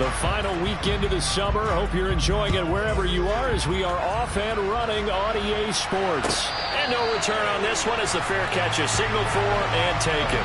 The final weekend of the summer. Hope you're enjoying it wherever you are as we are off and running on EA Sports. And no return on this one as the fair catch is signaled for and taken.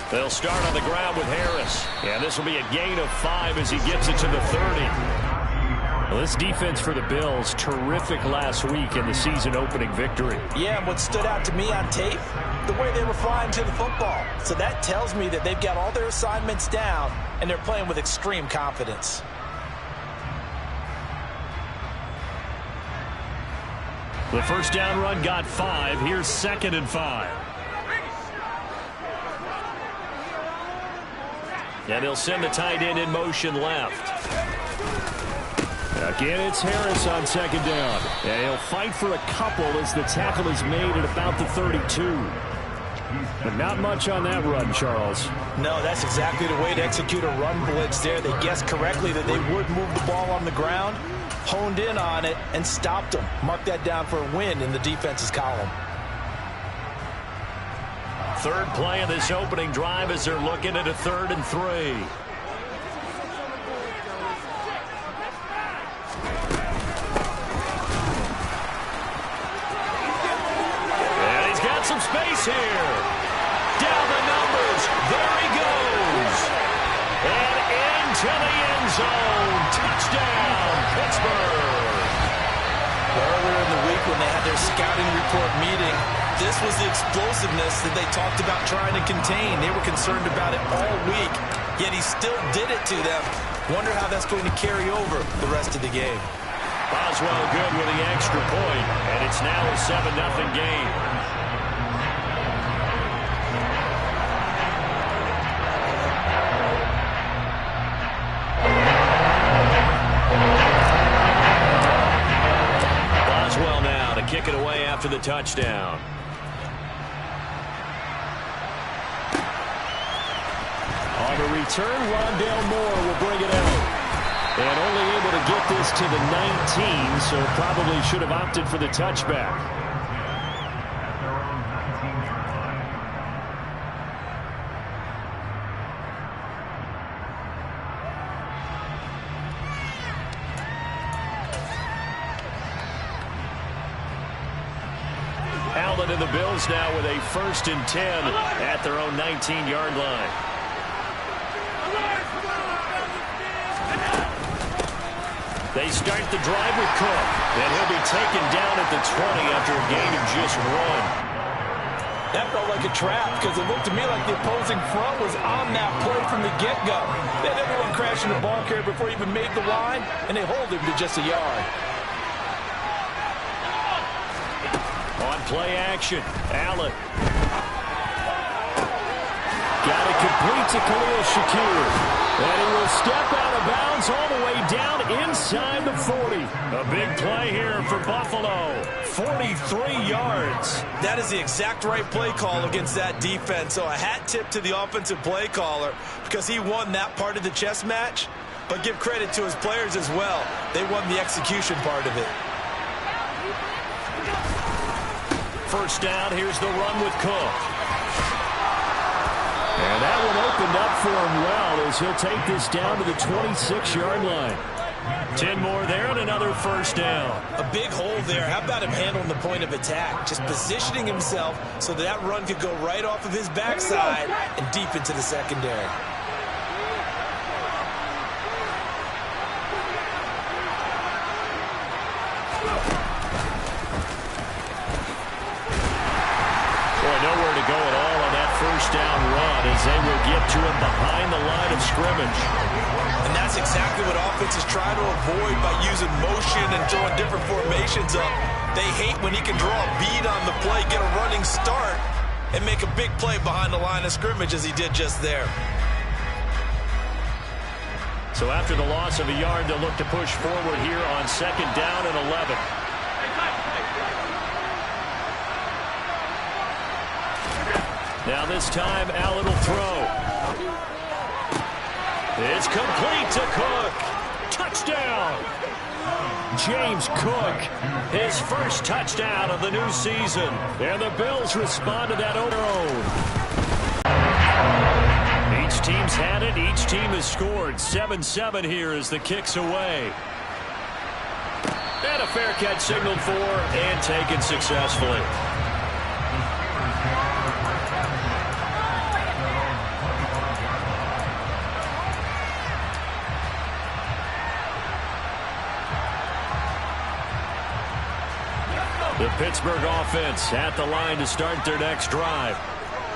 They'll start on the ground with Harris. And this will be a gain of 5 as he gets it to the 30. Well, this defense for the Bills, terrific last week in the season-opening victory. Yeah, and what stood out to me on tape, the way they were flying to the football. So that tells me that they've got all their assignments down, and they're playing with extreme confidence. The first down run got 5. Here's 2nd and 5. And he'll send the tight end in motion left. Again, it's Harris on 2nd down. And he'll fight for a couple as the tackle is made at about the 32. But not much on that run, Charles. No, that's exactly the way to execute a run blitz there. They guessed correctly that they would move the ball on the ground, honed in on it, and stopped them. Mark that down for a win in the defense's column. Third play of this opening drive as they're looking at a 3rd and 3. And he's got some space here. Down the numbers. There he goes. And into the end zone. Touchdown, Pittsburgh. Earlier in the week when they had their scouting report meeting, this was the explosiveness that they talked about trying to contain. They were concerned about it all week, yet he still did it to them. Wonder how that's going to carry over the rest of the game. Boswell good with the extra point, and it's now a 7-0 game. Boswell now to kick it away after the touchdown. On the return, Rondale Moore will bring it out. And only able to get this to the 19, so probably should have opted for the touchback. Allen and the Bills now with a 1st and 10 at their own 19-yard line. They start the drive with Cook, and he'll be taken down at the 20 after a gain of just 1. That felt like a trap because it looked to me like the opposing front was on that play from the get-go. They had everyone crashing the ball carrier before he even made the line, and they hold him to just a yard. On play action, Allen. Got it complete to Khalil Shakir. And he will step out of bounds all the way down inside the 40. A big play here for Buffalo. 43 yards. That is the exact right play call against that defense. So a hat tip to the offensive play caller because he won that part of the chess match. But give credit to his players as well. They won the execution part of it. First down, here's the run with Cook. And that one opened up for him well as he'll take this down to the 26-yard line. 10 more there and another first down. A big hole there. How about him handling the point of attack? Just positioning himself so that run could go right off of his backside and deep into the secondary. Nowhere to go at all on that first down run as they will get to him behind the line of scrimmage. And that's exactly what offenses try to avoid by using motion and throwing different formations up. They hate when he can draw a bead on the play, get a running start, and make a big play behind the line of scrimmage as he did just there. So after the loss of a yard, they'll look to push forward here on 2nd down and 11. Now this time, Allen will throw. It's complete to Cook. Touchdown! James Cook, his first touchdown of the new season. And the Bills respond to that on their own. Each team's had it. Each team has scored. 7-7 here as the kick's away. And a fair catch signaled for and taken successfully. The Pittsburgh offense at the line to start their next drive.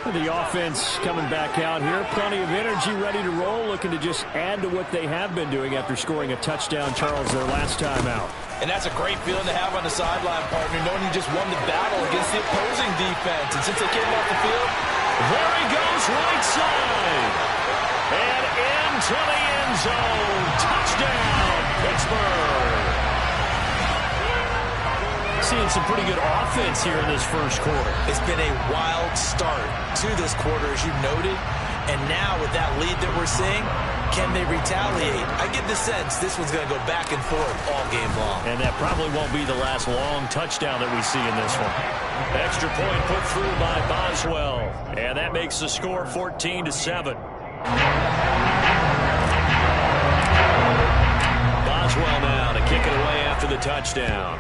The offense coming back out here. Plenty of energy, ready to roll, looking to just add to what they have been doing after scoring a touchdown, Charles, their last time out. And that's a great feeling to have on the sideline, partner, knowing you just won the battle against the opposing defense. And since they came off the field, there he goes, right side. And into the end zone. Touchdown, Pittsburgh. Seeing some pretty good offense here in this first quarter. It's been a wild start to this quarter, as you noted. And now with that lead that we're seeing, can they retaliate? I get the sense this one's going to go back and forth all game long. And that probably won't be the last long touchdown that we see in this one. Extra point put through by Boswell. And that makes the score 14-7. Boswell now to kick it away after the touchdown.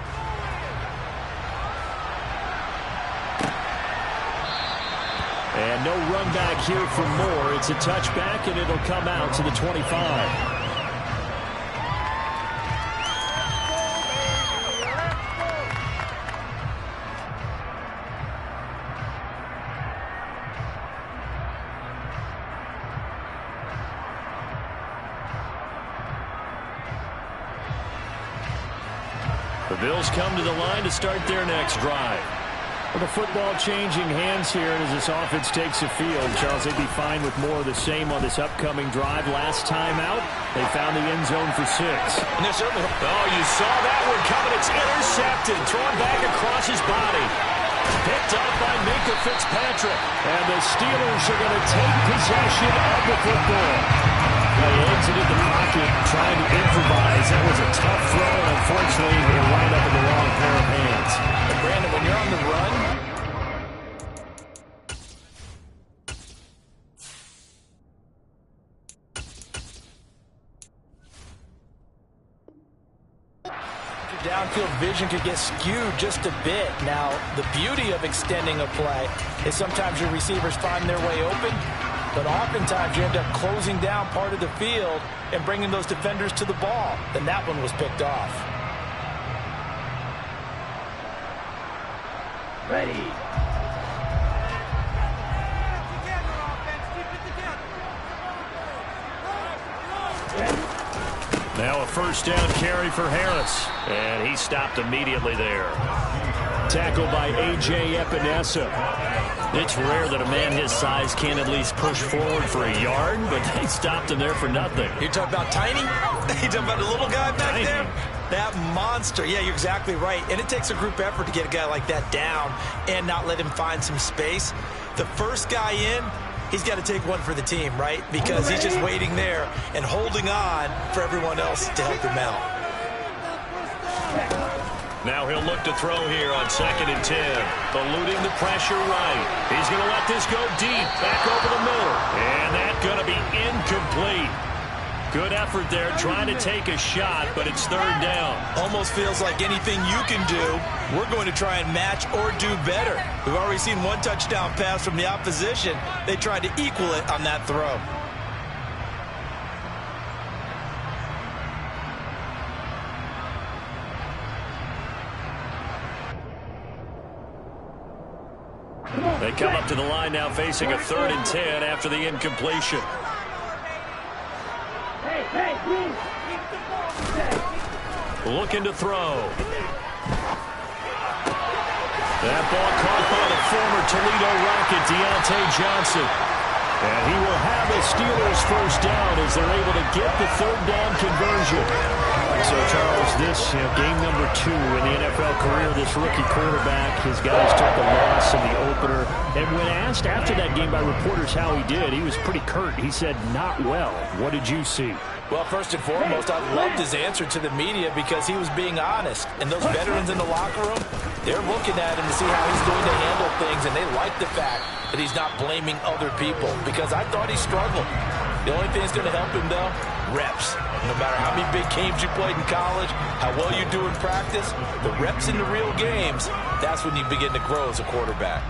And no run back here for more. It's a touchback, and it'll come out to the 25. The Bills come to the line to start their next drive. Well, the football changing hands here as this offense takes the field. Charles, they'd be fine with more of the same on this upcoming drive. Last time out, they found the end zone for 6. And they're certainly... Oh, you saw that one coming. It's intercepted. Thrown back across his body. Picked up by Minka Fitzpatrick. And the Steelers are going to take possession of the football. They exited the pocket trying to improvise. That was a tough throw, and unfortunately, it wound up in the wrong pair of hands. And Brandon, when you're on the run, your downfield vision could get skewed just a bit. Now, the beauty of extending a play is sometimes your receivers find their way open, but oftentimes you end up closing down part of the field and bringing those defenders to the ball. And that one was picked off. Ready. Now a first down carry for Harris. And he stopped immediately there. Tackled by A.J. Epinesa. It's rare that a man his size can at least push forward for a yard, but they stopped him there for nothing. You're talking about tiny? You're talking about the little guy back Tiny. there? That monster. Yeah, you're exactly right. And it takes a group effort to get a guy like that down and not let him find some space. The first guy in, he's got to take one for the team, right? Because he's just waiting there and holding on for everyone else to help him out. Now he'll look to throw here on 2nd and 10. Eluding the pressure right. He's going to let this go deep. Back over the middle. And that's going to be incomplete. Good effort there trying to take a shot, but it's 3rd down. Almost feels like anything you can do, we're going to try and match or do better. We've already seen one touchdown pass from the opposition. They tried to equal it on that throw. They come up to the line now facing a 3rd and 10 after the incompletion. Looking to throw. That ball caught by the former Toledo Rocket, Deontay Johnson. And he will have a Steelers first down as they're able to get the third down conversion. So, Charles, this game number 2 in the NFL career, this rookie quarterback, his guys took the loss in the opener. And when asked after that game by reporters how he did, he was pretty curt. He said, not well. What did you see? Well, first and foremost, I loved his answer to the media because he was being honest. And those veterans in the locker room, they're looking at him to see how he's going to handle things, and they like the fact that he's not blaming other people because I thought he struggled. The only thing that's going to help him, though, reps. No matter how many big games you played in college, how well you do in practice, the reps in the real games, that's when you begin to grow as a quarterback.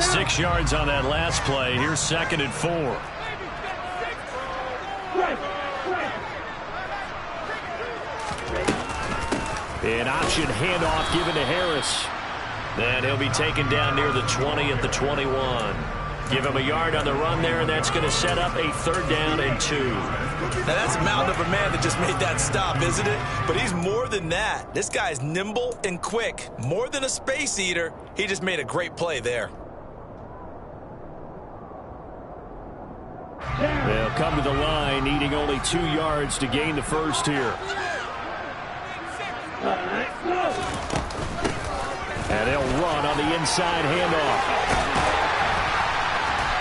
Six yards on that last play. Here's 2nd and 4. An option handoff given to Harris. And he'll be taken down near the 20 at the 21. Give him a yard on the run there, and that's going to set up a 3rd down and 2. Now, that's a mountain of a man that just made that stop, isn't it? But he's more than that. This guy's nimble and quick. More than a space eater. He just made a great play there. They'll come to the line, needing only 2 yards to gain the first here. And they'll run on the inside handoff.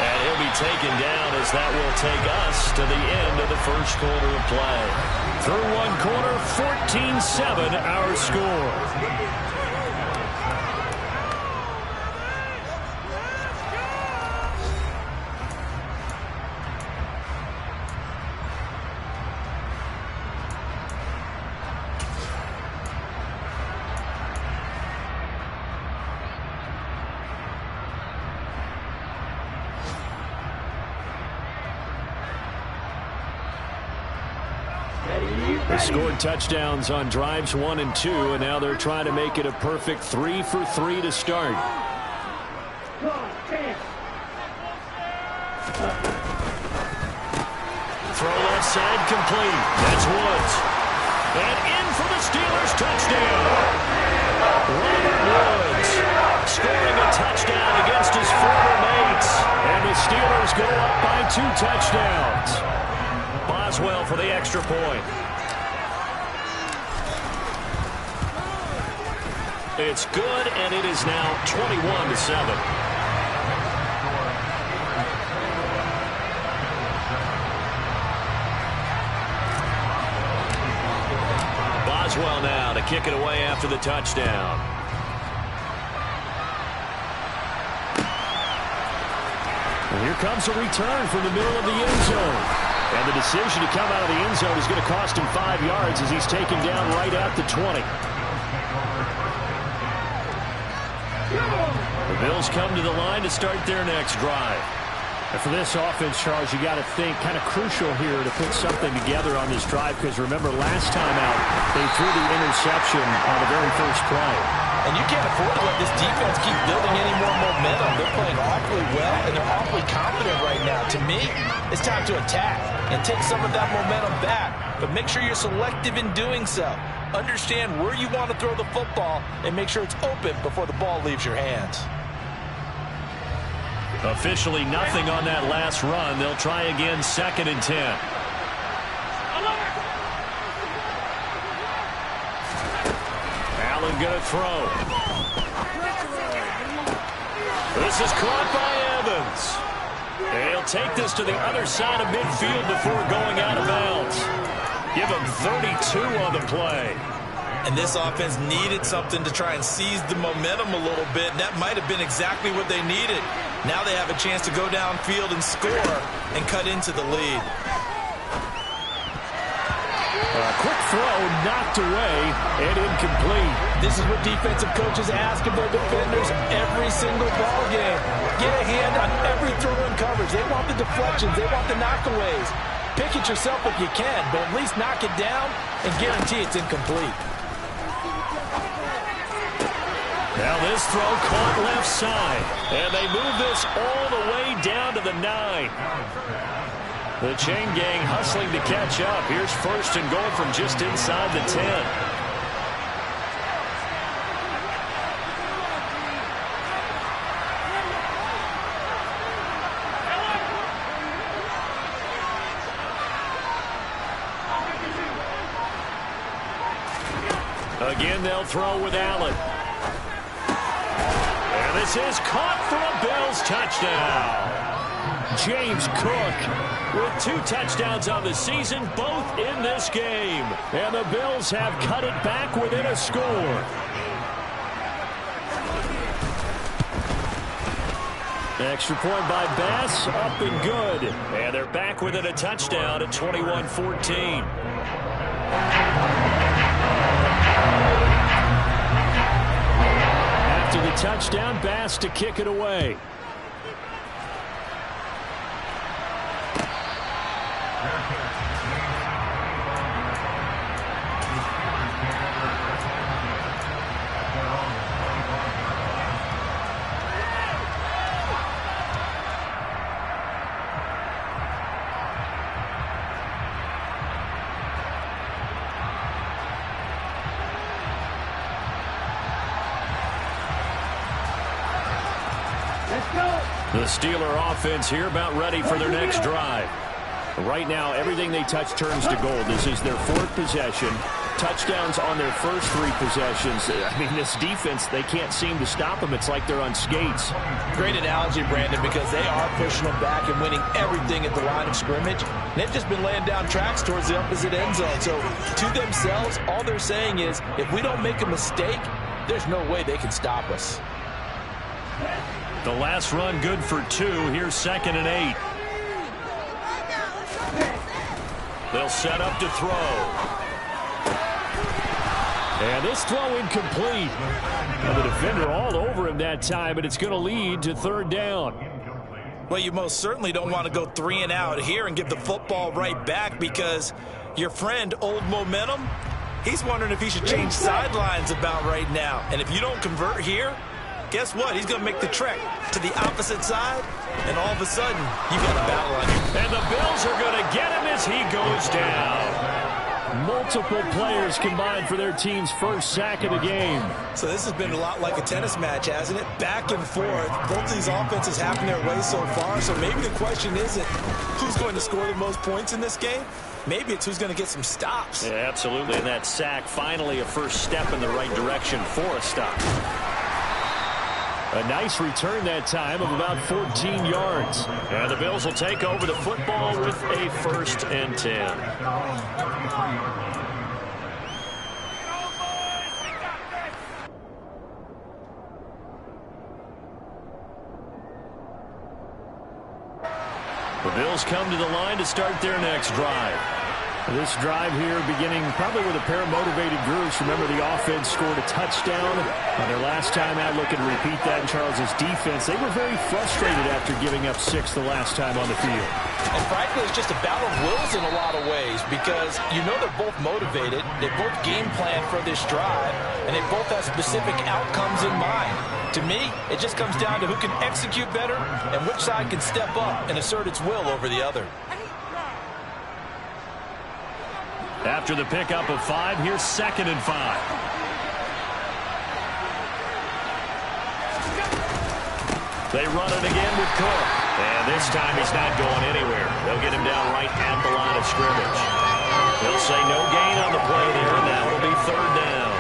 And he'll be taken down as that will take us to the end of the first quarter of play. Through one quarter, 14-7 our score. They scored touchdowns on drives 1 and 2, and now they're trying to make it a perfect 3 for 3 to start. Throw left side complete. That's Woods. And in for the Steelers touchdown. Robert Woods scoring a touchdown against his former mates. And the Steelers go up by 2 touchdowns. Boswell for the extra point. It's good, and it is now 21-7. Boswell now to kick it away after the touchdown. And here comes a return from the middle of the end zone. And the decision to come out of the end zone is going to cost him 5 yards as he's taken down right at the 20. The Bills come to the line to start their next drive. And for this offense, Charles, you got to think kind of crucial here to put something together on this drive, because remember last time out they threw the interception on the very first play. And you can't afford to let this defense keep building any more momentum. They're playing awfully well, and they're awfully confident right now. To me, it's time to attack and take some of that momentum back. But make sure you're selective in doing so. Understand where you want to throw the football and make sure it's open before the ball leaves your hands. Officially nothing on that last run. They'll try again, 2nd and 10. Allen going to throw. This is caught by Evans. And he'll take this to the other side of midfield before going out of bounds. Give him 32 on the play. And this offense needed something to try and seize the momentum a little bit. That might have been exactly what they needed. Now they have a chance to go downfield and score and cut into the lead. A quick throw knocked away and incomplete. This is what defensive coaches ask of their defenders every single ball game. Get a hand on every throw in coverage. They want the deflections. They want the knockaways. Pick it yourself if you can, but at least knock it down and guarantee it's incomplete. Now this throw caught left side, and they move this all the way down to the 9. The chain gang hustling to catch up. Here's first and goal from just inside the 10. Again, they'll throw with Allen. And this is caught for a Bills touchdown. James Cook with 2 touchdowns on the season, both in this game. And the Bills have cut it back within a score. Extra point by Bass, up and good. And they're back within a touchdown at 21-14. After the touchdown, Bass to kick it away. The Steeler offense here about ready for their next drive. Right now, everything they touch turns to gold. This is their 4th possession. Touchdowns on their first 3 possessions. I mean, this defense, they can't seem to stop them. It's like they're on skates. Great analogy, Brandon, because they are pushing them back and winning everything at the line of scrimmage. They've just been laying down tracks towards the opposite end zone. So, to themselves, all they're saying is, if we don't make a mistake, there's no way they can stop us. The last run good for 2. Here's 2nd and 8. They'll set up to throw. And this throw incomplete. And the defender all over him that time, and it's going to lead to 3rd down. Well, you most certainly don't want to go 3 and out here and give the football right back, because your friend, Old Momentum, he's wondering if he should change sidelines about right now. And if you don't convert here, guess what? He's going to make the trek to the opposite side, and all of a sudden, you've got a battle on you. And the Bills are going to get him as he goes down. Multiple players combined for their team's first sack of the game. So this has been a lot like a tennis match, hasn't it? Back and forth. Both these offenses having their way so far, so maybe the question isn't who's going to score the most points in this game. Maybe it's who's going to get some stops. Yeah, absolutely, and that sack finally a first step in the right direction for a stop. A nice return that time of about 14 yards. And the Bills will take over the football with a 1st and 10. The Bills come to the line to start their next drive. This drive here beginning probably with a pair of motivated groups. Remember, the offense scored a touchdown on their last time out. Looking to repeat that in Charles's defense. They were very frustrated after giving up 6 the last time on the field. And frankly, it's just a battle of wills in a lot of ways, because you know they're both motivated. They both game plan for this drive, and they both have specific outcomes in mind. To me, it just comes down to who can execute better and which side can step up and assert its will over the other. After the pickup of 5, here's 2nd and 5. They run it again with Cook. And this time he's not going anywhere. They'll get him down right at the line of scrimmage. They'll say no gain on the play there, and that will be 3rd down.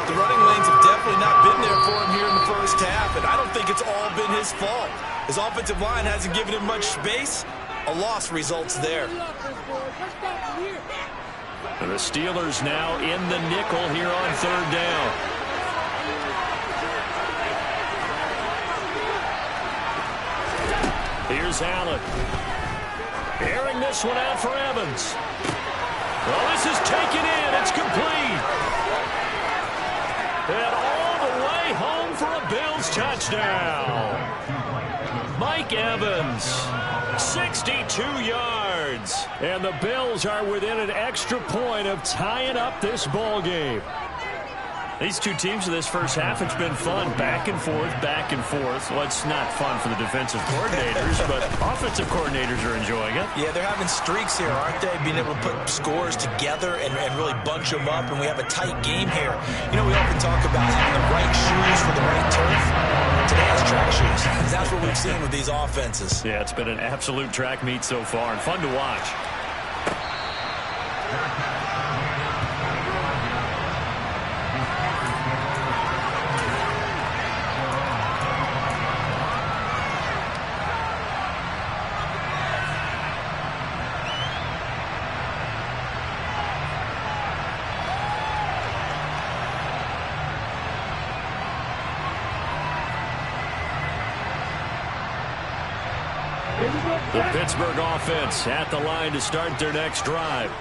The running lanes have definitely not been there for him here in the first half, and I don't think it's all been his fault. His offensive line hasn't given him much space. A loss results there. And the Steelers now in the nickel here on 3rd down. Here's Allen. Airing this one out for Evans. Well, this is taken in. It's complete. And all the way home for a Bills touchdown. Mike Evans, 62 yards. And the Bills are within an extra point of tying up this ball game. These two teams in this first half, it's been fun. Back and forth, back and forth. Well, it's not fun for the defensive coordinators, but offensive coordinators are enjoying it. Yeah, they're having streaks here, aren't they? Being able to put scores together and really bunch them up, and we have a tight game here. You know, we often talk about having the right shoes for the right turf. Today it's track shoes. That's what we've seen with these offenses. Yeah, it's been an absolute track meet so far, and fun to watch. The Pittsburgh offense at the line to start their next drive.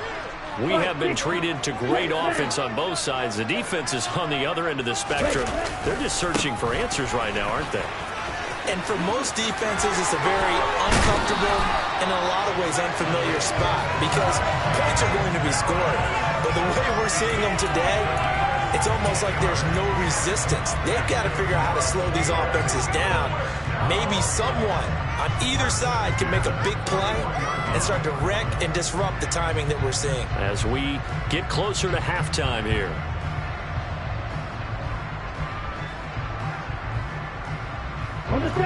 We have been treated to great offense on both sides. The defense is on the other end of the spectrum. They're just searching for answers right now, aren't they? And for most defenses, it's a very uncomfortable and in a lot of ways unfamiliar spot because points are going to be scored. But the way we're seeing them today, it's almost like there's no resistance. They've got to figure out how to slow these offenses down. Maybe someone on either side can make a big play and start to wreck and disrupt the timing that we're seeing. As we get closer to halftime here.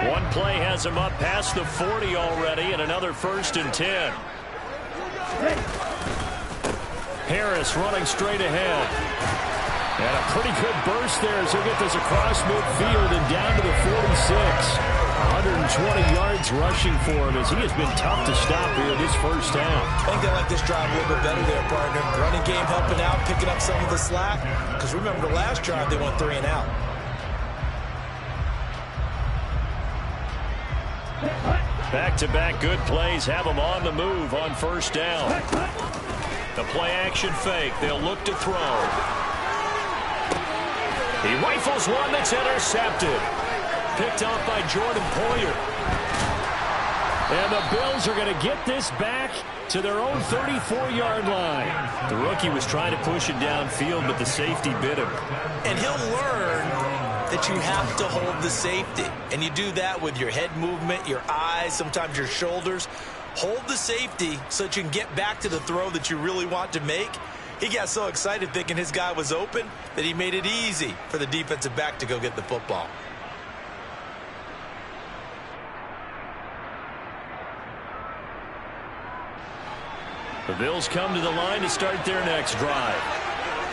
One play has him up past the 40 already, and another 1st and 10. Harris running straight ahead. And a pretty good burst there as he'll get this across midfield and down to the 46. 120 yards rushing for him as he has been tough to stop here this first half. I think they like this drive a little bit better there, partner. Running game helping out, picking up some of the slack. Because remember the last drive, they went 3 and out. Back-to-back good plays have them on the move on 1st down. The play-action fake. They'll look to throw. He rifles one that's intercepted. Picked off by Jordan Poyer. And the Bills are going to get this back to their own 34-yard line. The rookie was trying to push it downfield, but the safety bit him. And he'll learn that you have to hold the safety. And you do that with your head movement, your eyes, sometimes your shoulders. Hold the safety so that you can get back to the throw that you really want to make. He got so excited thinking his guy was open that he made it easy for the defensive back to go get the football. The Bills come to the line to start their next drive.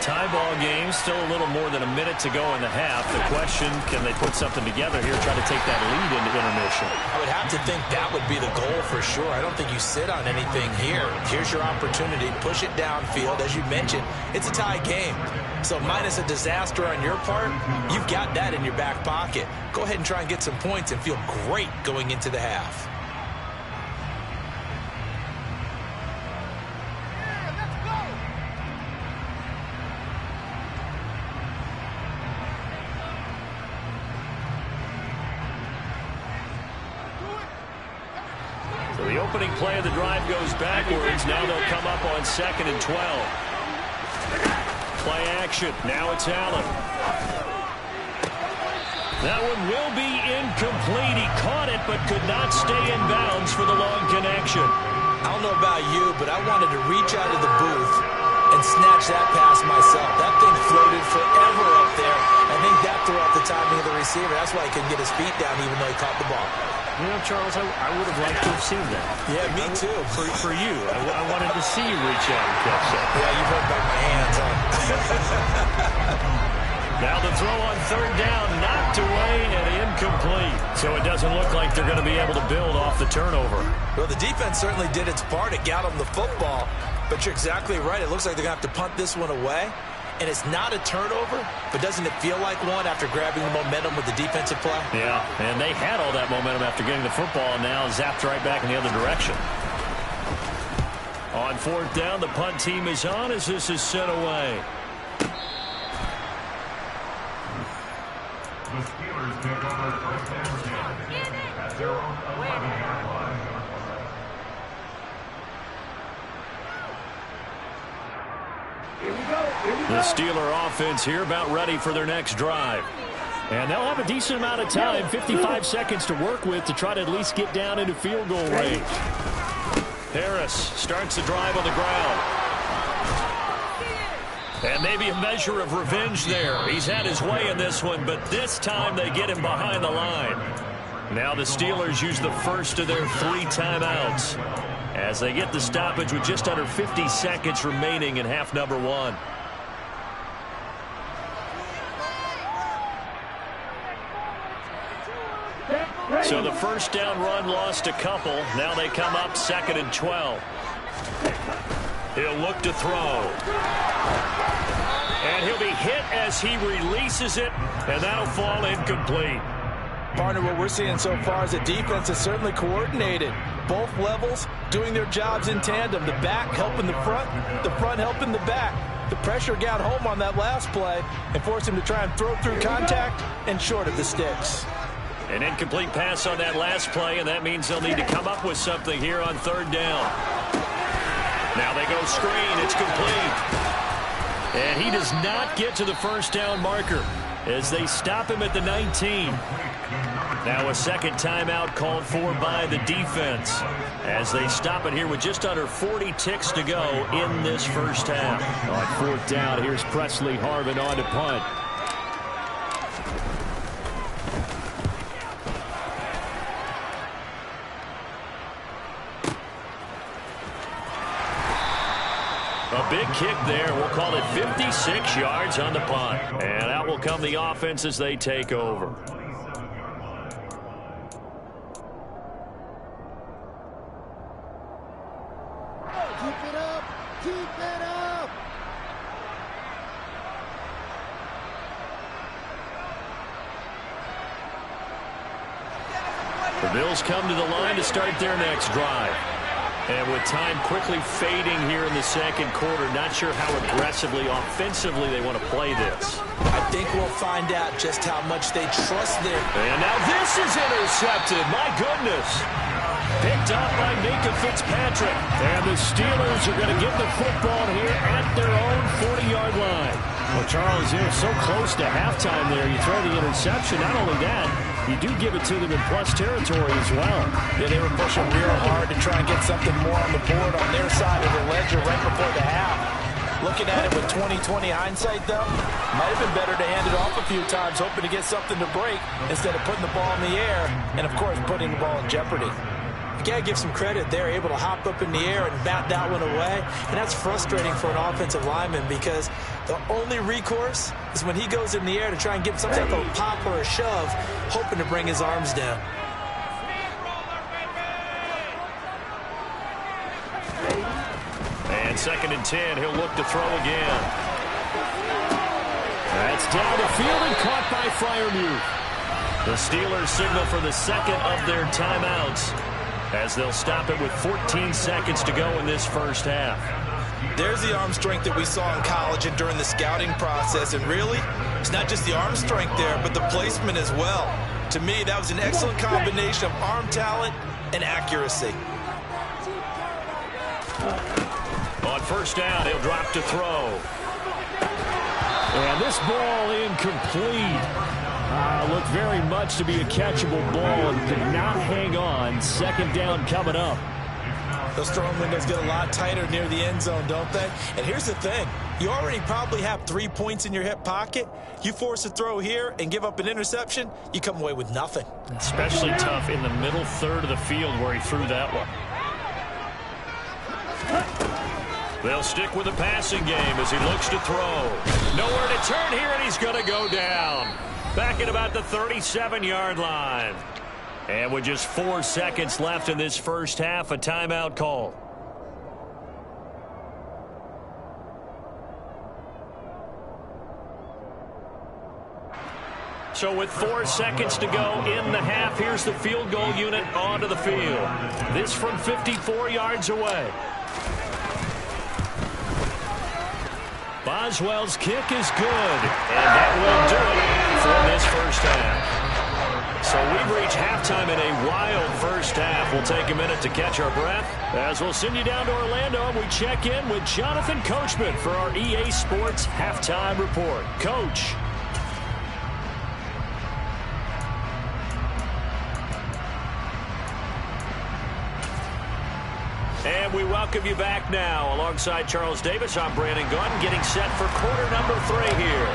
Tie ball game, still a little more than a minute to go in the half. The question, can they put something together here, try to take that lead into intermission? I would have to think that would be the goal for sure. I don't think you sit on anything here. Here's your opportunity. Push it downfield. As you mentioned, it's a tie game. So minus a disaster on your part, you've got that in your back pocket. Go ahead and try and get some points and feel great going into the half. The opening play of the drive goes backwards. Now they'll come up on 2nd and 12. Play action. Now it's Allen. That one will be incomplete. He caught it but could not stay in bounds for the long connection. I don't know about you, but I wanted to reach out of the booth and snatch that pass myself. That thing floated forever up there. I think that threw off the timing of the receiver. That's why he couldn't get his feet down even though he caught the ball. You know, Charles, I would have liked to have seen that. Yeah, me too. For you. I wanted to see you reach out and catch that. Yeah, you've heard about my hands, huh? Now the throw on 3rd down, knocked away and incomplete. So it doesn't look like they're going to be able to build off the turnover. Well, the defense certainly did its part. It got them the football. But you're exactly right. It looks like they're going to have to punt this one away. And it's not a turnover, but doesn't it feel like one after grabbing the momentum with the defensive play? Yeah, and they had all that momentum after getting the football, and now zapped right back in the other direction. On 4th down, the punt team is on as this is sent away. The Steelers take over 1st and 10 at their own 11-yard line. Here we go. The Steeler offense here about ready for their next drive. And they'll have a decent amount of time, 55 seconds to work with to try to at least get down into field goal range. Harris starts the drive on the ground. And maybe a measure of revenge there. He's had his way in this one, but this time they get him behind the line. Now the Steelers use the first of their 3 timeouts as they get the stoppage with just under 50 seconds remaining in half number 1. So the first down run lost a couple. Now they come up 2nd and 12. He'll look to throw. And he'll be hit as he releases it, and that'll fall incomplete. Partner, what we're seeing so far is the defense is certainly coordinated. Both levels doing their jobs in tandem. The back helping the front helping the back. The pressure got home on that last play and forced him to try and throw through contact and short of the sticks. An incomplete pass on that last play, and that means they'll need to come up with something here on 3rd down. Now they go screen. It's complete. And he does not get to the first down marker as they stop him at the 19. Now a second timeout called for by the defense as they stop it here with just under 40 ticks to go in this first half. On 4th down, here's Presley Harvin on to punt. A big kick there. We'll call it 56 yards on the punt. And out will come the offense as they take over. Keep it up! Keep it up! The Bills come to the line to start their next drive. And with time quickly fading here in the second quarter, not sure how aggressively, offensively they want to play this. I think we'll find out just how much they trust their... And now this is intercepted. My goodness. Picked up by Minka Fitzpatrick. And the Steelers are going to get the football here at their own 40-yard line. Well, Charles, they're so close to halftime there. You throw the interception. Not only that, you do give it to them in plus territory as well. Yeah, they were pushing real hard to try and get something more on the board on their side of the ledger right before the half. Looking at it with 20/20 hindsight, though, might have been better to hand it off a few times, hoping to get something to break instead of putting the ball in the air and, of course, putting the ball in jeopardy. You got to give some credit. They're able to hop up in the air and bat that one away, and that's frustrating for an offensive lineman because the only recourse is when he goes in the air to try and give some type of pop or a shove, hoping to bring his arms down. And 2nd and 10, he'll look to throw again. That's down the field and caught by Freiermuth. The Steelers signal for the second of their timeouts as they'll stop it with 14 seconds to go in this first half. There's the arm strength that we saw in college and during the scouting process. And really, it's not just the arm strength there, but the placement as well. To me, that was an excellent combination of arm talent and accuracy. On first down, he'll drop to throw. And this ball incomplete. Looked very much to be a catchable ball and could not hang on. 2nd down coming up. Those throwing windows get a lot tighter near the end zone, don't they? And here's the thing. You already probably have 3 points in your hip pocket. You force a throw here and give up an interception, you come away with nothing. Especially tough in the middle third of the field where he threw that one. They'll stick with the passing game as he looks to throw. Nowhere to turn here, and he's going to go down. Back at about the 37-yard line. And with just 4 seconds left in this first half, a timeout call. So with 4 seconds to go in the half, here's the field goal unit onto the field. This from 54 yards away. Boswell's kick is good, and that will do it for this first half. So we've reached halftime in a wild first half. We'll take a minute to catch our breath as we'll send you down to Orlando and we check in with Jonathan Coachman for our EA Sports Halftime Report. Coach. And we welcome you back now. Alongside Charles Davis, I'm Brandon Gaudin, getting set for quarter number 3 here.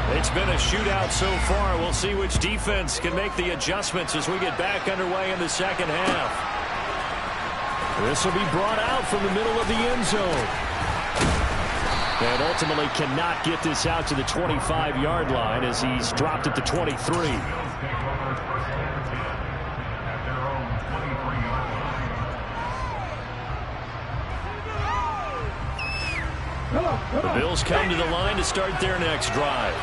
It's been a shootout so far. We'll see which defense can make the adjustments as we get back underway in the second half. This will be brought out from the middle of the end zone. And ultimately cannot get this out to the 25-yard line as he's dropped at the 23. The Bills come to the line to start their next drive.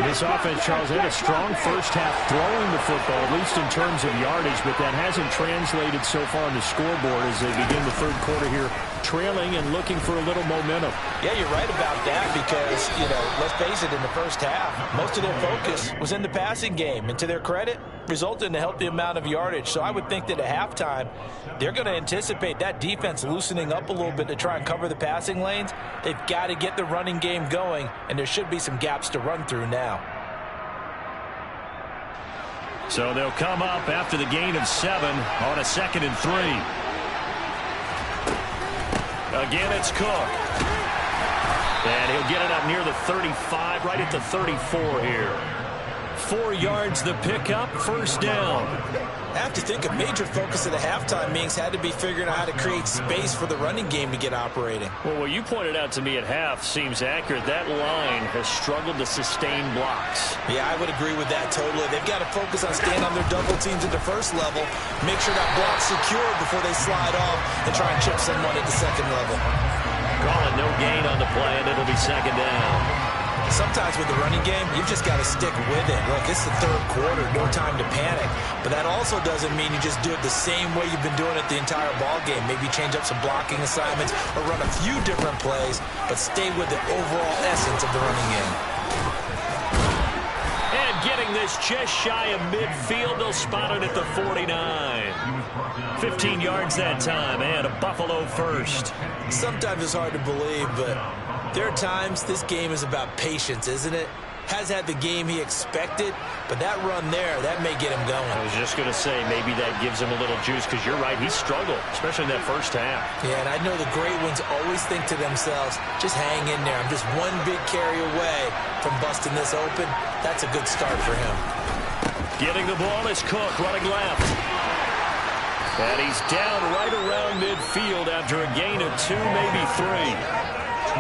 This offense, Charles, had a strong first half throwing the football, at least in terms of yardage, but that hasn't translated so far on the scoreboard as they begin the third quarter here, trailing and looking for a little momentum. Yeah, you're right about that because, let's face it, in the first half, most of their focus was in the passing game. And to their credit, resulted in a healthy amount of yardage. So I would think that at halftime, they're going to anticipate that defense loosening up a little bit to try and cover the passing lanes. They've got to get the running game going, and there should be some gaps to run through now. So they'll come up after the gain of 7 on a 2nd and 3. Again, it's Cook. And he'll get it up near the 35, right at the 34 here. 4 yards the pickup, first down. I have to think a major focus of the halftime meetings had to be figuring out how to create space for the running game to get operating. Well, what you pointed out to me at half seems accurate. That line has struggled to sustain blocks. Yeah, I would agree with that totally. They've got to focus on staying on their double teams at the first level, make sure that block's secured before they slide off and try and chip someone at the second level. Call it no gain on the play, and it'll be second down. Sometimes with the running game, you've just got to stick with it. Look, it's the third quarter, no time to panic. But that also doesn't mean you just do it the same way you've been doing it the entire ball game. Maybe change up some blocking assignments or run a few different plays, but stay with the overall essence of the running game. And getting this just shy of midfield, they'll spot it at the 49. 15 yards that time, and a Buffalo first. Sometimes it's hard to believe, but there are times this game is about patience, isn't it? Has had the game he expected, but that run there, that may get him going. I was just going to say, maybe that gives him a little juice, because you're right, he struggled, especially in that first half. Yeah, and I know the great ones always think to themselves, just hang in there. I'm just one big carry away from busting this open. That's a good start for him. Getting the ball is Cook, running left. And he's down right around midfield after a gain of 2, maybe 3.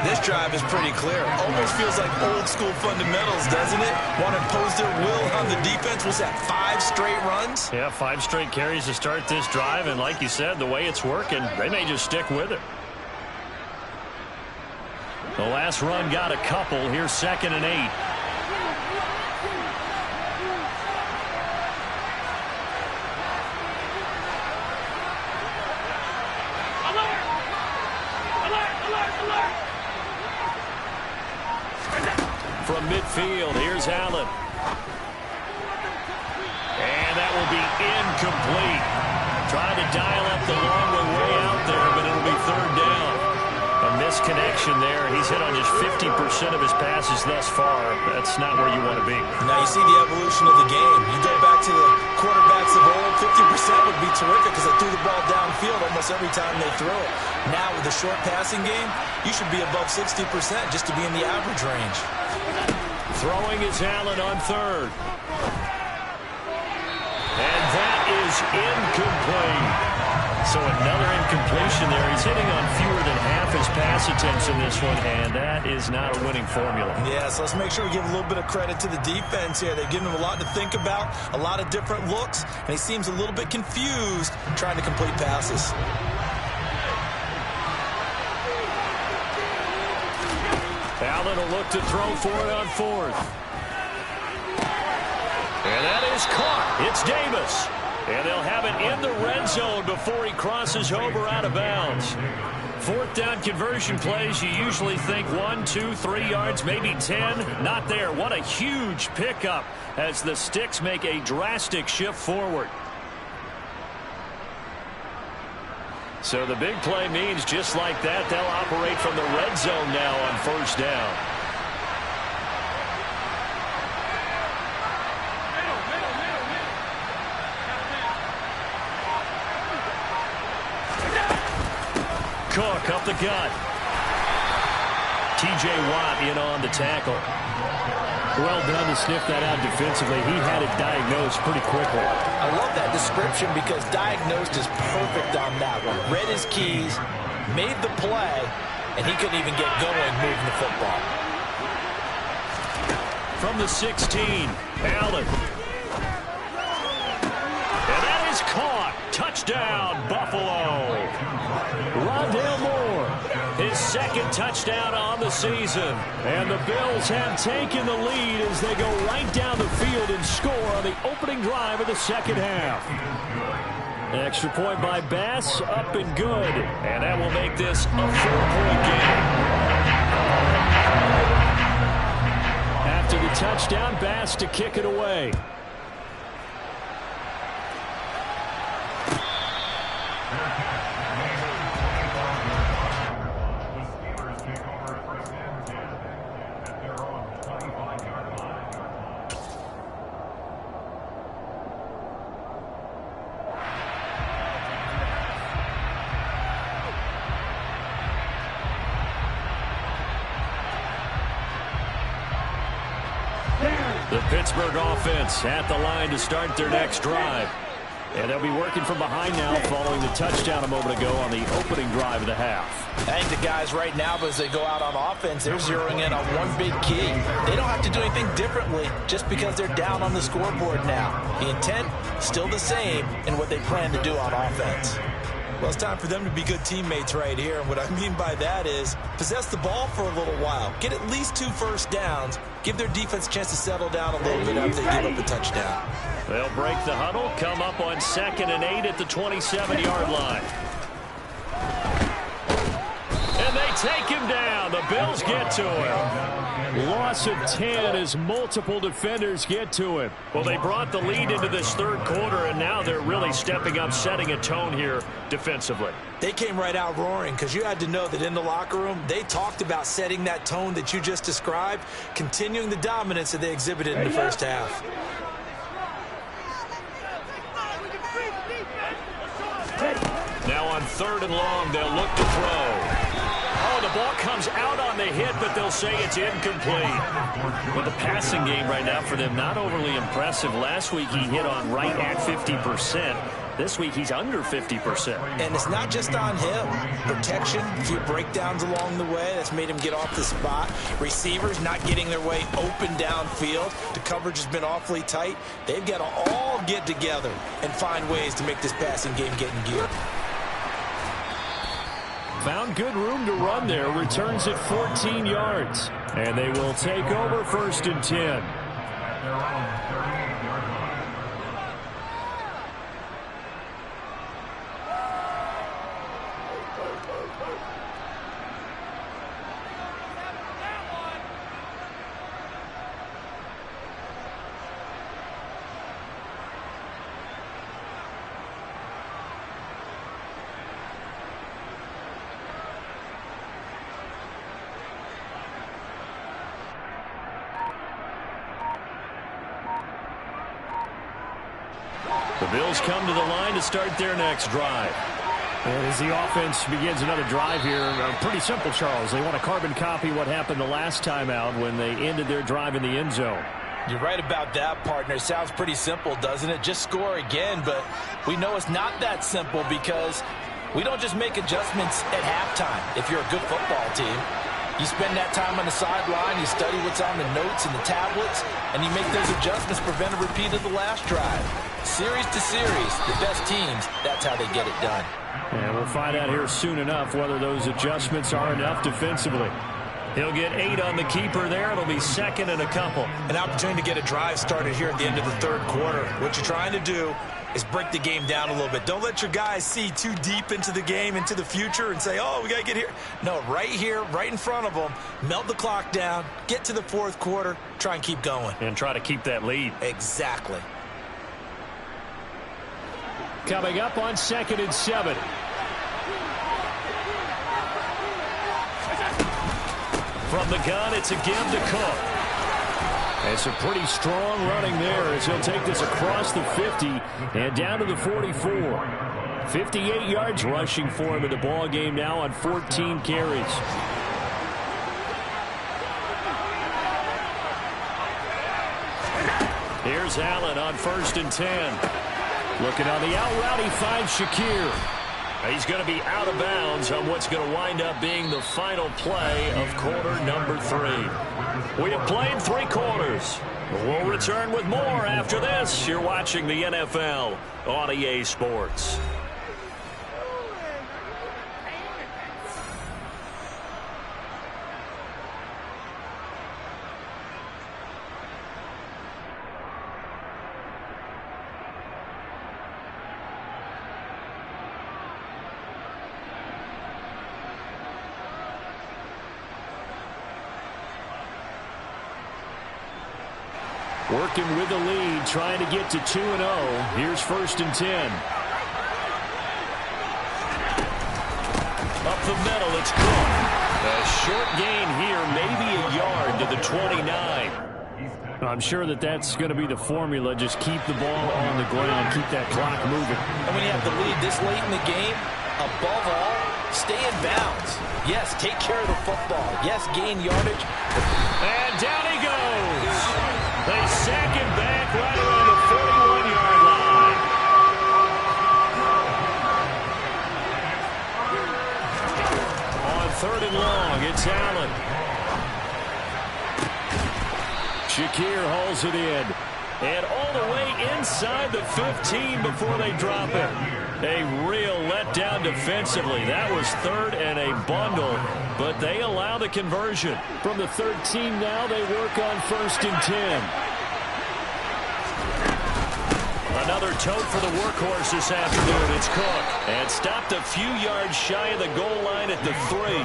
This drive is pretty clear. Almost feels like old school fundamentals, doesn't it? Want to impose their will on the defense. Was that 5 straight runs? Yeah, 5 straight carries to start this drive. And like you said, the way it's working, they may just stick with it. The last run got a couple. Here's 2nd and 8. From midfield, here's Allen. And that will be incomplete. Trying to dial up the long way out there, but it'll be 3rd down. A misconnection there. He's hit on just 50% of his passes thus far. That's not where you want to be. Now you see the evolution of the game. You go back to the quarterbacks of old, 50% would be terrific because they threw the ball downfield almost every time they threw it. Now with the short passing game, you should be above 60% just to be in the average range. Throwing is Allen on 3rd. And that is incomplete. So another incompletion there. He's hitting on fewer than half his pass attempts in this one, and that is not a winning formula. Yeah, so let's make sure we give a little bit of credit to the defense here. They've given him a lot to think about, a lot of different looks, and he seems a little bit confused trying to complete passes. Allen will look to throw for it on 4th. And that is caught. It's Davis. And they'll have it in the red zone before he crosses over out of bounds. Fourth down conversion plays, you usually think 1, 2, 3 yards, maybe 10. Not there. What a huge pickup as the Sticks make a drastic shift forward. So the big play means just like that, they'll operate from the red zone now on first down. Cook up the gut. T.J. Watt in on the tackle. Well done to sniff that out defensively. He had it diagnosed pretty quickly. I love that description because diagnosed is perfect on that one. Read his keys, made the play, and he couldn't even get going moving the football. From the 16, Allen. And that is caught. Touchdown, Buffalo. Rondale Moore, his second touchdown on the season. And the Bills have taken the lead as they go right down the field and score on the opening drive of the second half. An extra point by Bass, up and good. And that will make this a 4-point game. After the touchdown, Bass to kick it away. The Pittsburgh offense at the line to start their next drive. And they'll be working from behind now following the touchdown a moment ago on the opening drive of the half. I think the guys right now, as they go out on offense, they're zeroing in on one big key. They don't have to do anything differently just because they're down on the scoreboard now. The intent, still the same in what they plan to do on offense. Well, it's time for them to be good teammates right here. And what I mean by that is possess the ball for a little while. Get at least 2 first downs. Give their defense a chance to settle down a little bit after they give up a touchdown. They'll break the huddle, come up on 2nd and 8 at the 27-yard line. And they take him down. The Bills get to him. Loss of 10 as multiple defenders get to him. Well, they brought the lead into this third quarter, and now they're really stepping up, setting a tone here defensively. They came right out roaring because you had to know that in the locker room, they talked about setting that tone that you just described, continuing the dominance that they exhibited in the first half. Now on 3rd and long, they'll look to throw. Oh, the ball comes out on the hit, but they'll say it's incomplete. Well, the passing game right now for them, not overly impressive. Last week, he hit on right at 50%. This week, he's under 50%. And it's not just on him. Protection, a few breakdowns along the way. That's made him get off the spot. Receivers not getting their way open downfield. The coverage has been awfully tight. They've got to all get together and find ways to make this passing game get in gear. Found good room to run there. Returns at 14 yards. And they will take over 1st and 10. The Bills come to the line to start their next drive. And as the offense begins another drive here, pretty simple, Charles. They want to carbon copy what happened the last time out when they ended their drive in the end zone. You're right about that, partner. It sounds pretty simple, doesn't it? Just score again, but we know it's not that simple because we don't just make adjustments at halftime if you're a good football team. You spend that time on the sideline, you study what's on the notes and the tablets, and you make those adjustments, prevent a repeat of the last drive. Series to series, the best teams, that's how they get it done. And we'll find out here soon enough whether those adjustments are enough defensively. He'll get 8 on the keeper there. It'll be 2nd and a couple. An opportunity to get a drive started here at the end of the third quarter. What you're trying to do is break the game down a little bit. Don't let your guys see too deep into the game, into the future, and say, oh, we got to get here. No, right here, right in front of them, melt the clock down, get to the fourth quarter, try and keep going. And try to keep that lead. Exactly. Coming up on 2nd and 7. From the gun, it's a give to Cook. It's a pretty strong running there as he'll take this across the 50 and down to the 44. 58 yards rushing for him in the ball game now on 14 carries. Here's Allen on 1st and 10. Looking on the out route, he finds Shakir. He's going to be out of bounds on what's going to wind up being the final play of quarter number 3. We have played 3 quarters. We'll return with more after this. You're watching the NFL on EA Sports. Working with the lead, trying to get to 2-0. Here's 1st and 10. Up the middle, it's Cook. A short gain here, maybe a yard to the 29. I'm sure that's going to be the formula. Just keep the ball on the ground, keep that clock moving. And when you have the lead this late in the game, above all, stay in bounds. Yes, take care of the football. Yes, gain yardage. And down he goes. They sack him back right around the 41-yard line. On 3rd and long, it's Allen. Shakir hauls it in. And all the way inside the 15 before they drop it. A real letdown defensively. That was 3rd and a bundle, but they allow the conversion. From the 13 now, they work on 1st and 10. Another tote for the workhorse this afternoon. It's Cook. And stopped a few yards shy of the goal line at the 3.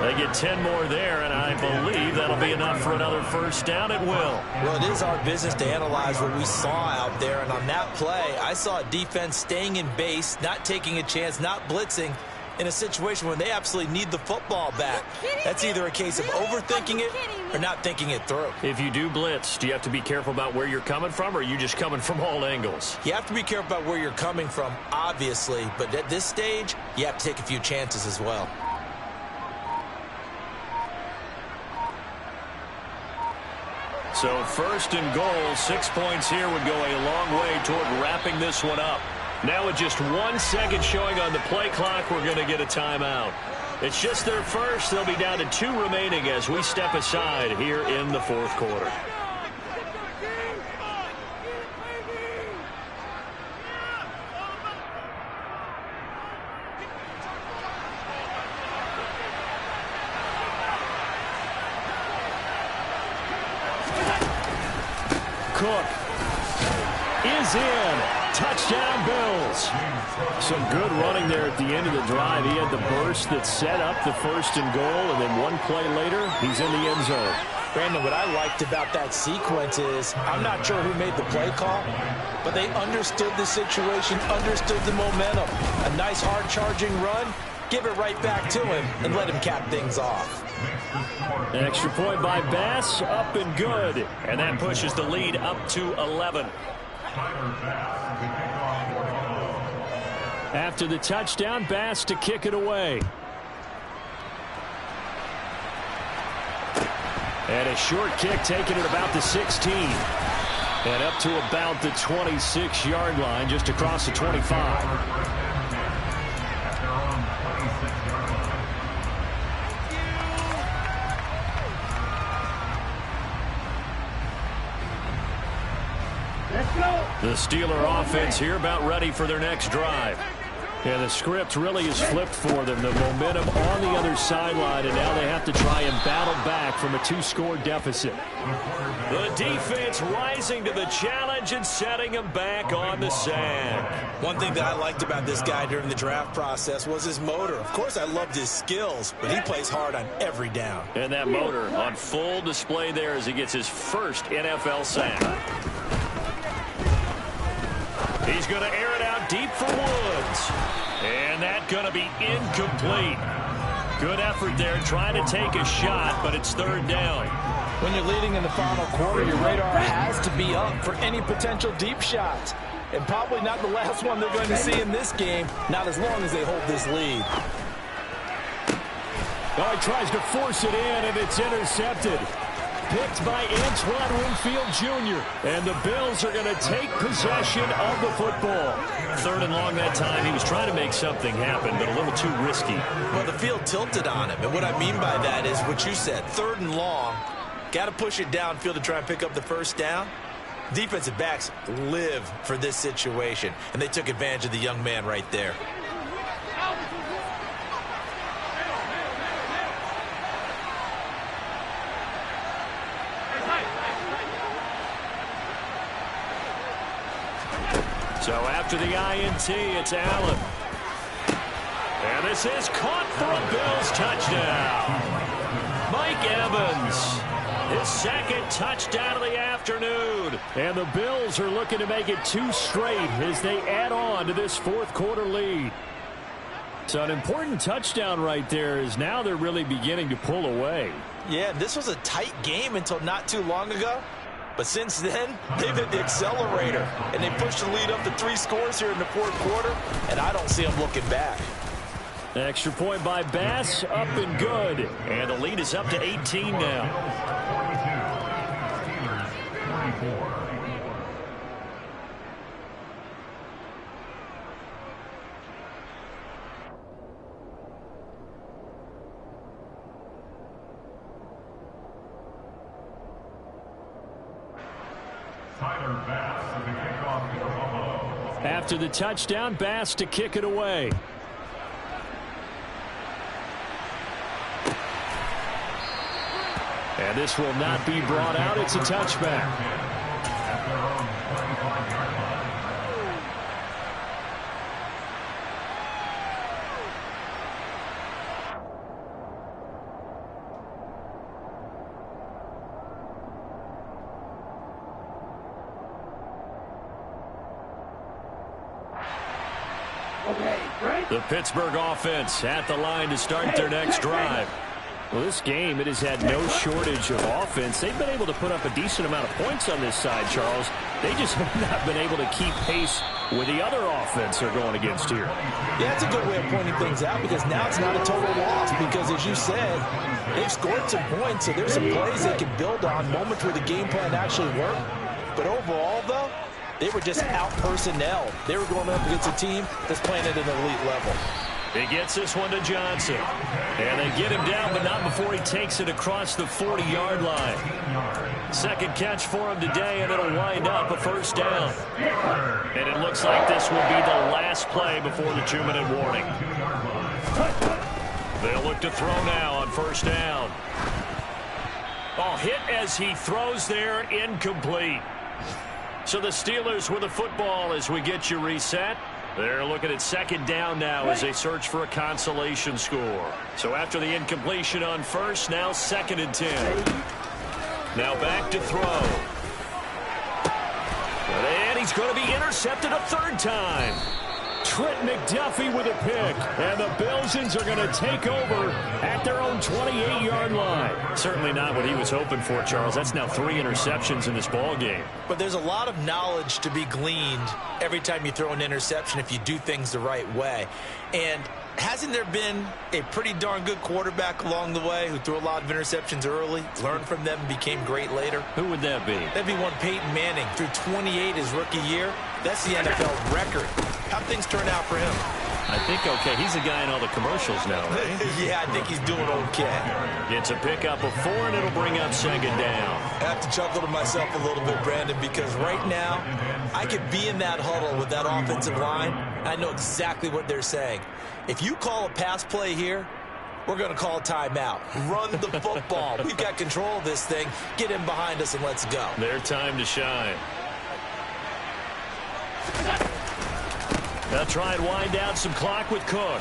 They get 10 more there, and I believe that'll be enough for another 1st down at will. Well, it is our business to analyze what we saw out there, and on that play, I saw a defense staying in base, not taking a chance, not blitzing, in a situation when they absolutely need the football back. That's either a case of overthinking it or not thinking it through. If you do blitz, do you have to be careful about where you're coming from, or are you just coming from all angles? You have to be careful about where you're coming from, obviously, but at this stage, you have to take a few chances as well. So 1st and goal, 6 points here would go a long way toward wrapping this one up. Now with just 1 second showing on the play clock, we're going to get a timeout. It's just their first. They'll be down to 2 remaining as we step aside here in the 4th quarter. Cook is in. Touchdown, Bills. Some good running there at the end of the drive. He had the burst that set up the 1st and goal, and then 1 play later, he's in the end zone. Brandon, what I liked about that sequence is, I'm not sure who made the play call, but they understood the situation, understood the momentum. A nice hard-charging run, give it right back to him, and let him cap things off. An extra point by Bass, up and good. And that pushes the lead up to 11. After the touchdown, Bass to kick it away. And a short kick taken at about the 16. And up to about the 26-yard line, just across the 25. The Steeler offense here about ready for their next drive. And the script really is flipped for them. The momentum on the other sideline, and now they have to try and battle back from a 2-score deficit. The defense rising to the challenge and setting him back on the sack. One thing that I liked about this guy during the draft process was his motor. Of course, I loved his skills, but he plays hard on every down. And that motor on full display there as he gets his first NFL sack. He's going to air it out deep for Woods. And that's going to be incomplete. Good effort there trying to take a shot, but it's third down. When you're leading in the final quarter, your radar has to be up for any potential deep shots. And probably not the last one they're going to see in this game, not as long as they hold this lead. Oh, he tries to force it in, and it's intercepted. Picked by Antoine Winfield Jr. And the Bills are going to take possession of the football. Third and long that time. He was trying to make something happen, but a little too risky. Well, the field tilted on him. And what I mean by that is what you said. Third and long. Got to push it downfield to try and pick up the first down. Defensive backs live for this situation. And they took advantage of the young man right there. So after the INT, it's Allen. And this is caught for a Bills touchdown. Mike Evans, his second touchdown of the afternoon. And the Bills are looking to make it 2 straight as they add on to this fourth quarter lead. So an important touchdown right there is now they're really beginning to pull away. Yeah, this was a tight game until not too long ago. But since then, they've hit the accelerator, and they pushed the lead up to 3 scores here in the fourth quarter, and I don't see them looking back. Extra point by Bass, up and good. And the lead is up to 18 now. 22, Steelers 24. After the touchdown, Bass to kick it away. And this will not be brought out. It's a touchback. The Pittsburgh offense at the line to start their next drive. Well, this game, it has had no shortage of offense. They've been able to put up a decent amount of points on this side, Charles. They just have not been able to keep pace with the other offense they're going against here. Yeah, that's a good way of pointing things out because now it's not a total loss because, as you said, they've scored some points, so there's some plays they can build on, moments where the game plan actually worked. But overall, though, they were just out-personnel. They were going up against a team that's playing at an elite level. He gets this one to Johnson. And they get him down, but not before he takes it across the 40-yard line. Second catch for him today, and it'll wind up a first down. And it looks like this will be the last play before the 2-minute warning. They'll look to throw now on first down. Oh, hit as he throws there, incomplete. So the Steelers with the football as we get you reset. They're looking at second down now as they search for a consolation score. So after the incompletion on first, now 2nd and 10. Now back to throw. And he's going to be intercepted a third time. Trent McDuffie with a pick. And the Bilsons are going to take over at their own 28-yard line. Certainly not what he was hoping for, Charles. That's now 3 interceptions in this ball game. But there's a lot of knowledge to be gleaned every time you throw an interception if you do things the right way. And hasn't there been a pretty darn good quarterback along the way who threw a lot of interceptions early, learned from them, became great later? Who would that be? That'd be one Peyton Manning. Threw 28 his rookie year. That's the NFL record. How'd things turn out for him? I think okay. He's the guy in all the commercials now, right? Yeah, I think he's doing okay. It's a pickup of 4, and it'll bring up second down. I have to chuckle to myself a little bit, Brandon, because right now I could be in that huddle with that offensive line, I know exactly what they're saying. If you call a pass play here, we're going to call a timeout. Run the football. We've got control of this thing. Get in behind us and let's go. Their time to shine. They'll try and wind down some clock with Cook.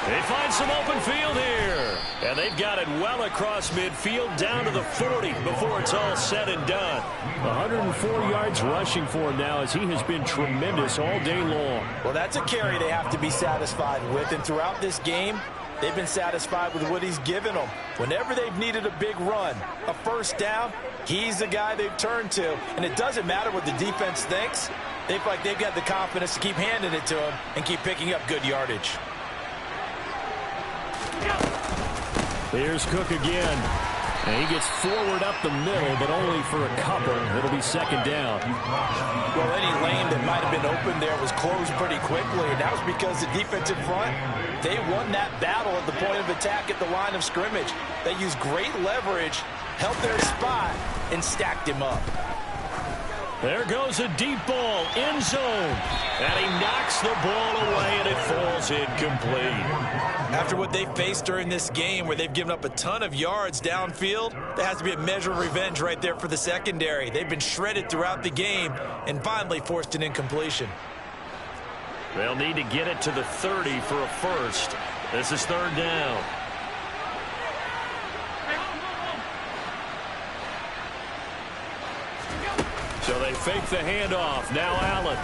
They find some open field here. And they've got it well across midfield down to the 40 before it's all said and done. 104 yards rushing for him now as he has been tremendous all day long. Well, that's a carry they have to be satisfied with. And throughout this game, they've been satisfied with what he's given them. Whenever they've needed a big run, a first down, he's the guy they've turned to. And it doesn't matter what the defense thinks. They feel like they've got the confidence to keep handing it to him and keep picking up good yardage. Here's Cook again. And he gets forward up the middle, but only for a couple. It'll be second down. Well, any lane that might have been open there was closed pretty quickly, and that was because the defensive front, they won that battle at the point of attack at the line of scrimmage. They used great leverage, held their spot, and stacked him up. There goes a deep ball, end zone. And he knocks the ball away, and it falls incomplete. After what they faced during this game where they've given up a ton of yards downfield, there has to be a measure of revenge right there for the secondary. They've been shredded throughout the game and finally forced an incompletion. They'll need to get it to the 30 for a first. This is third down. So they fake the handoff. Now Allen.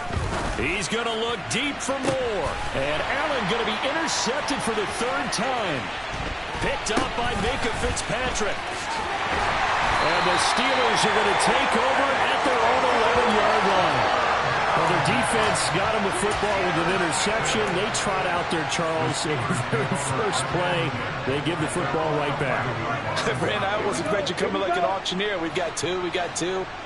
He's going to look deep for more. And Allen going to be intercepted for the third time. Picked up by Minka Fitzpatrick. And the Steelers are going to take over at their own 11-yard line. Well, their defense got him the football with an interception. They trot out there, Charles. In the very first play, they give the football right back. Brandon, I almost expect you coming like an auctioneer. We've got two.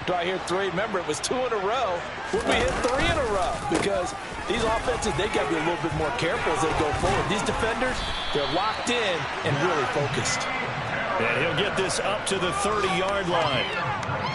Do I hear three? Remember, it was 2 in a row. Would we hit 3 in a row? Because these offenses, they got to be a little bit more careful as they go forward. These defenders, they're locked in and really focused. And he'll get this up to the 30-yard line.